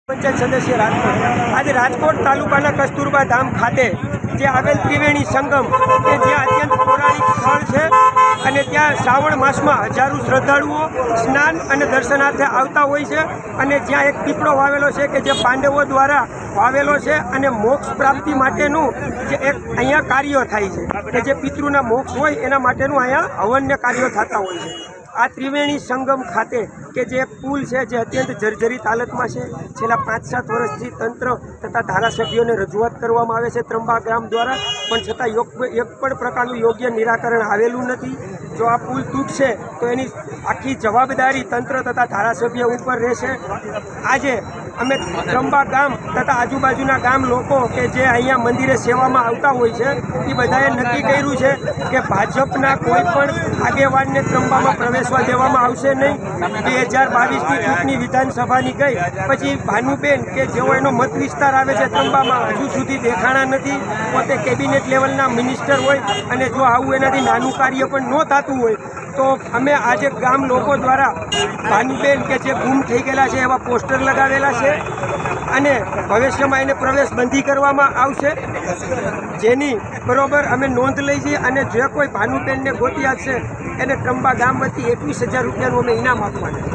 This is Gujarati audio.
પંચાયત સદસ્ય રાજકોટ આજે રાજકોટ તાલુકાના કસ્તુરબા ધામ ખાતે જે આવેલ ત્રિવેણી સંગમ કે જ્યાં અત્યંત પૌરાણિક સ્થળ છે અને ત્યાં શ્રાવણ માસમાં હજારો શ્રદ્ધાળુઓ સ્નાન અને દર્શનાર્થે આવતા હોય છે અને જ્યાં એક પીપળો વાવેલો છે કે જે પાંડવો દ્વારા વાવેલો છે અને મોક્ષ પ્રાપ્તિ માટેનું જે એક અહીંયા કાર્ય થાય છે કે જે પિતૃના મોક્ષ હોય એના માટેનું અહીંયા હવનને કાર્યો થતા હોય છે। આ ત્રિવેણી સંગમ ખાતે કે જે પુલ છે જે અત્યંત જર્જરિત હાલતમાં છે, છેલ્લા 5-7 વર્ષથી તંત્ર તથા ધારાસભ્યોને રજૂઆત કરવામાં આવે છે ત્રંબા ગ્રામ દ્વારા, પણ છતાં એક પણ પ્રકારનું યોગ્ય નિરાકરણ આવેલું નથી। જો આ પુલ તૂટશે તો એની આખી જવાબદારી તંત્ર તથા ધારાસભ્ય ઉપર રહેશે। આજે અમે ત્રંબા ગામ તથા આજુબાજુના ગામ લોકો કે જે અહીંયા મંદિરે સેવામાં આવતા હોય છે એ બધાએ નક્કી કર્યું છે કે ભાજપના કોઈ પણ આગેવાનને ત્રંબામાં પ્રવેશવા દેવામાં આવશે નહીં। 2022ની ચૂંટણી વિધાનસભાની ગઈ પછી ભાનુબેન કે જેઓ એનો મત વિસ્તાર આવે છે ત્રંબામાં હજુ સુધી દેખાણા નથી। પોતે કેબિનેટ લેવલના મિનિસ્ટર હોય અને જો આવું એનાથી નાનું કાર્ય પણ ન થતું હોય તો અમે આજે ગામ લોકો દ્વારા ભાનુબેન કે જે ગુમ થઈ ગયેલા છે એવા પોસ્ટર લગાવેલા છે અને ભવિષ્યમાં એને પ્રવેશ બંધી કરવામાં આવશે, જેની બરોબર અમે નોંધ લઈ છીએ અને જે કોઈ ભાનુબેનને ગોતી આપશે એને ત્રંબા ગામ વતી 21,000 રૂપિયાનું અમે ઇનામ આપવાના।